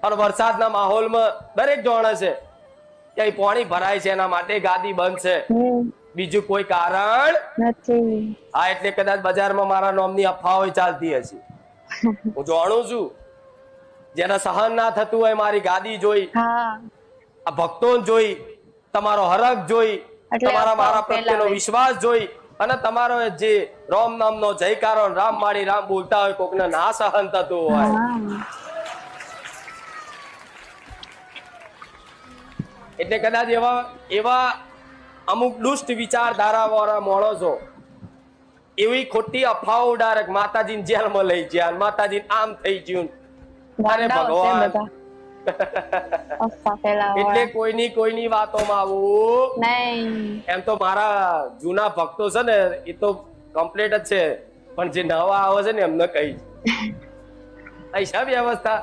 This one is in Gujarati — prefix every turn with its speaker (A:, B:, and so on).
A: અને વરસાદના માહોલમાં દરેક જાણે છે કે અહીં પાણી ભરાય છે એના માટે ગાદી બંધ છે, બીજું કોઈ કારણ
B: નથી.
A: હા. એટલે કદાચ બજારમાં મારા નામની અફવાઓ ચાલતી હશે. હું જાણું છું જેને સહન ના થતું હોય મારી ગાદી જોઈ,
B: હા
A: આ ભક્તો જોઈ, તમારો હરખ જોઈ,
B: એટલે
A: તમારા મારા
B: અફવાઓ
A: પ્રત્યેનો
B: ફેલાવે.
A: વિશ્વાસ જોઈ અને તમારો જે રામ નામનો જયકારો રામ માળી રામ બોલતા હોય કોકને ના સહન થતું હોય,
B: હા
A: એટલે કદાચ એવા અમુક દુષ્ટ વિચારધારા વાળા માણસો એવી ખોટી અફવાઓ ઉડાડે કે માતાજીને જેલમાં લઈ ગયા, માતાજી આમ થઈ ગયું. અરે
B: ગાંડા હશે
A: ભગવાન,
B: બધા અફવા ફેલાવવા
A: એટલે કોઈની વાતોમાં આવું
B: નહીં.
A: એમ તો મારા જૂના ભક્તો છે ને એ તો કમ્પ્લીટ જ છે, પણ જે નવા આવે છે ને એમને કહીશ અહીં છે વ્યવસ્થા